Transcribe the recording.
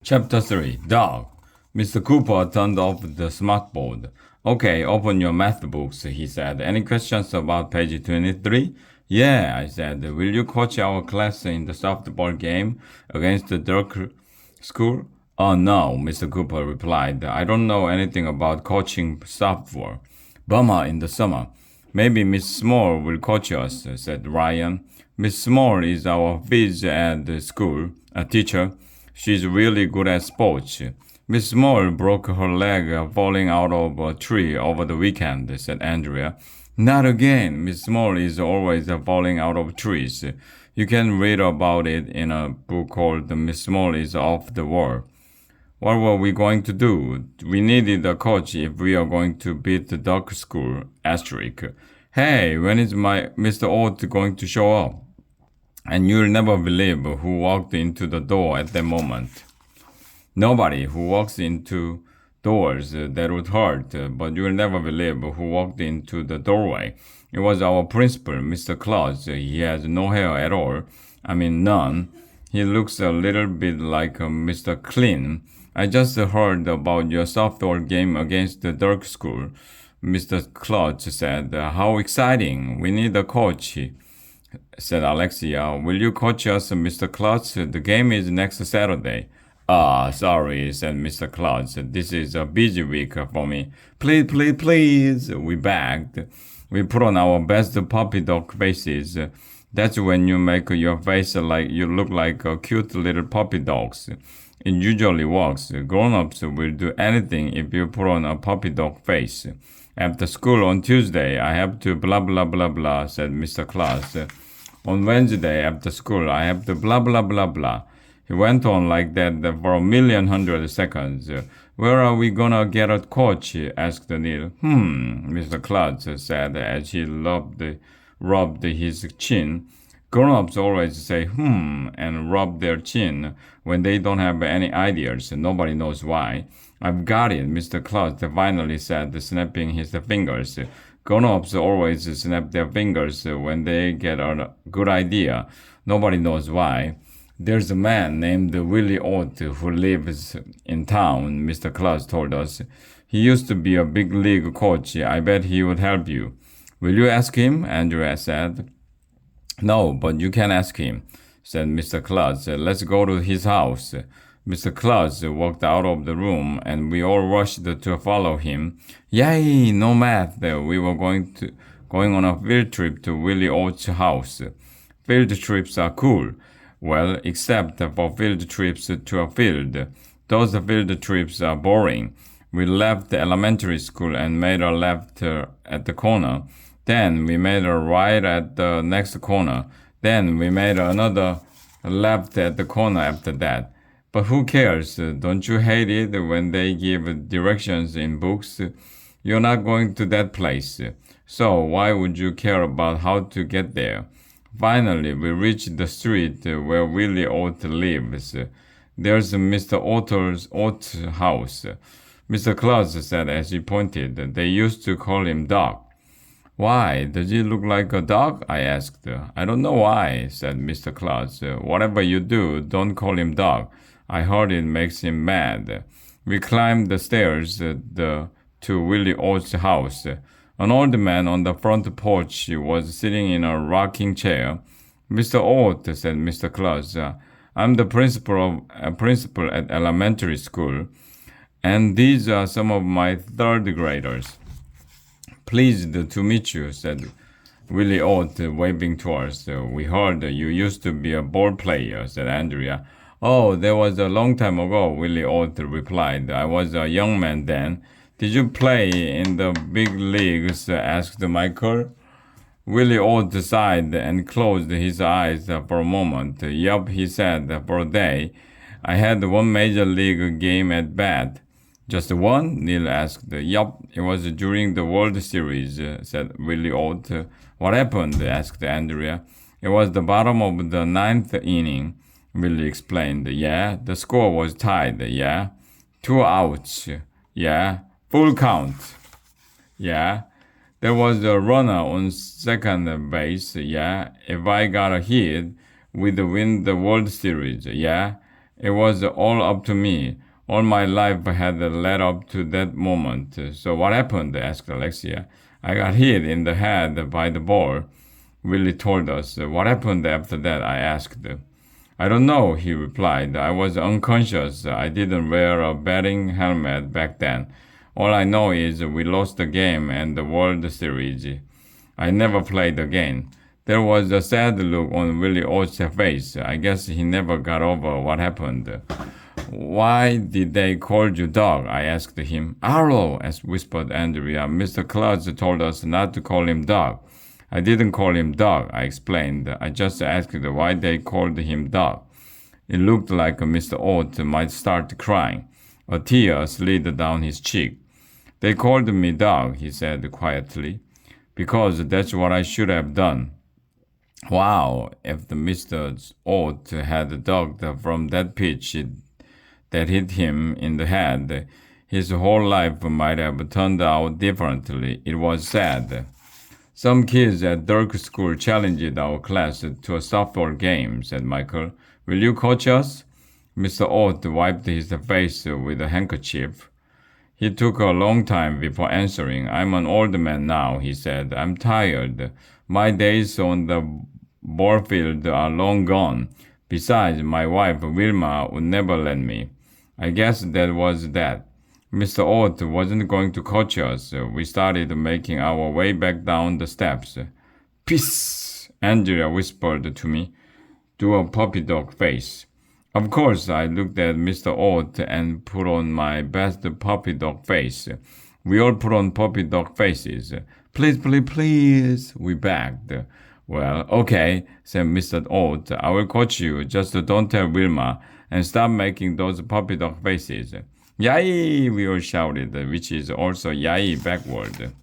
Chapter 3 Dog. Mr. Cooper turned off the smartboard. Okay, open your math books, he said. Any questions about page 23? Yeah, I said. Will you coach our class in the softball game against the Dirk school? Oh no, Mr. Cooper replied. I don't know anything about coaching softball. Bummer in the summer. Maybe Miss Small will coach us, said Ryan. Miss Small is our phys ed school, a teacher. She's really good at sports. Miss Small broke her leg falling out of a tree over the weekend, said Andrea. Not again. Miss Small is always falling out of trees. You can read about it in a book called Miss Small is Off the Wall. What were we going to do? We needed a coach if we are going to beat the duck school. Asterisk. Hey, when is my Mr. Oat going to show up? And you'll never believe who walked into the door at that moment. Nobody who walks into doors that would hurt, but you'll never believe who walked into the doorway. It was our principal, Mr. Claus. He has no hair at all. I mean, none. He looks a little bit like Mr. Clean. I just heard about your softball game against the Dirk school, Mr. Claus said. How exciting. We need a coach, said Alexia. Will you coach us, Mr. Claus? The game is next Saturday. Sorry, said Mr. Claus. This is a busy week for me. Please, please, please, we begged. We put on our best puppy dog faces. That's when you make your face like you look like a cute little puppy dogs. It usually works. Grown-ups will do anything if you put on a puppy dog face. After school on Tuesday, I have to blah blah blah blah, said Mr. Claus. On Wednesday after school, I have to blah blah blah blah. He went on like that for 1,100,000 seconds. Where are we gonna get a coach? Asked Neil. Mr. Claus said as he rubbed his chin. Grown-ups always say and rub their chin when they don't have any ideas. Nobody knows why. I've got it, Mr. Claus finally said, snapping his fingers. Grown-ups always snap their fingers when they get a good idea. Nobody knows why. There's a man named Willie Oat who lives in town, Mr. Claus told us. He used to be a big league coach. I bet he would help you. Will you ask him? Andrea said. No, but you can ask him, said Mr. Claus. Let's go to his house. Mr. Claus walked out of the room, and we all rushed to follow him. Yay, no math. We were going on a field trip to Willie Oat's house. Field trips are cool. Well, except for field trips to a field. Those field trips are boring. We left the elementary school and made a left at the corner. Then we made a right at the next corner. Then we made another left at the corner after that. But who cares? Don't you hate it when they give directions in books? You're not going to that place. So why would you care about how to get there? Finally, we reached the street where Willie Oat lives. There's Mr. Oat's house. Mr. Claus said as he pointed. They used to call him Doc. Why? Does he look like a dog? I asked. I don't know why, said Mr. Claus. Whatever you do, don't call him Dog. I heard it makes him mad. We climbed the stairs to Willie Oat's house. An old man on the front porch was sitting in a rocking chair. Mr. Oat, said Mr. Claus, I'm the principal at elementary school, and these are some of my third graders. Pleased to meet you, said Willie Oat, waving to us. We heard you used to be a ball player, said Andrea. Oh, that was a long time ago, Willie Oat replied. I was a young man then. Did you play in the big leagues? Asked Michael. Willie Oat sighed and closed his eyes for a moment. Yup, he said, for a day. I had one major league game at bat. Just one? Neil asked. Yup, it was during the World Series, said Willie Oat. What happened? Asked Andrea. It was the bottom of the ninth inning, Willie explained. Yeah, the score was tied. Yeah. 2 outs. Yeah. Full count. Yeah. There was a runner on second base. Yeah. If I got a hit, we'd win the World Series. Yeah. It was all up to me. All my life had led up to that moment. So what happened? Asked Alexia. I got hit in the head by the ball. Willie told us. What happened after that? I asked. I don't know, he replied. I was unconscious. I didn't wear a batting helmet back then. All I know is we lost the game and the World Series. I never played again. There was a sad look on Willie O's face. I guess he never got over what happened. Why did they call you dog? I asked him. Arlo, as whispered Andrea. Mr. Klutz told us not to call him dog. I didn't call him dog, I explained. I just asked why they called him dog. It looked like Mr. Oat might start crying. A tear slid down his cheek. They called me dog, he said quietly, because that's what I should have done. Wow, if the Mr. Oat had ducked from that pitch that hit him in the head, his whole life might have turned out differently. It was sad. Some kids at Dirk School challenged our class to a softball game, said Michael. Will you coach us? Mr. Oat wiped his face with a handkerchief. He took a long time before answering. I'm an old man now, he said. I'm tired. My days on the ball field are long gone. Besides, my wife, Wilma, would never let me. I guess that was that. Mr. Oat wasn't going to coach us. We started making our way back down the steps. Peace, Andrea whispered to me. Do a puppy dog face. Of course, I looked at Mr. Oat and put on my best puppy dog face. We all put on puppy dog faces. Please, please, please, we begged. Well, okay, said Mr. Oat. I will coach you. Just don't tell Wilma and stop making those puppy dog faces. Yay! We all shouted, which is also yay backward.